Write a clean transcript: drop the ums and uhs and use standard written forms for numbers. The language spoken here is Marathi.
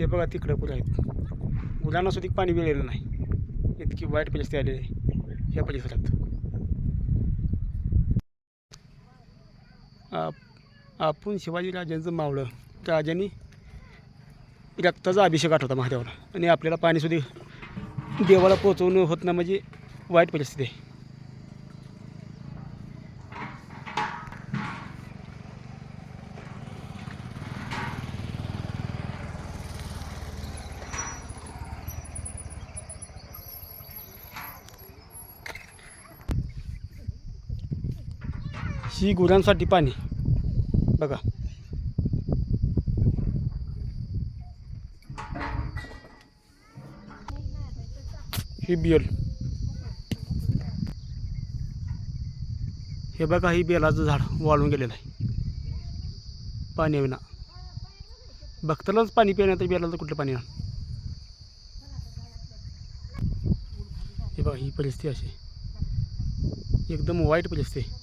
ते बघा तिकडं पुढे आहेत. मुलांना सुद्धा पाणी मिळालेलं नाही, इतकी वाईट परिस्थिती आली आहे ह्या परिसरात. आपण शिवाजीराजांचं मावळं, राजांनी रक्ताचा अभिषेक आठवता महादेवाला, आणि आपल्याला पाणीसुद्धा देवाला पोचवणं होत नाही, म्हणजे वाईट परिस्थिती आहे. ही गुरांसाठी पाणी बघा. ही बेल, हे बघा, ही बेलाचं झाड वाळून गेलेलं आहे पाण्याविना. भक्तालाच पाणी पिण्यात, तर बेलाचं कुठलं पाणी आहे. हे बघा, ही परिस्थिती अशी एकदम वाईट परिस्थिती आहे.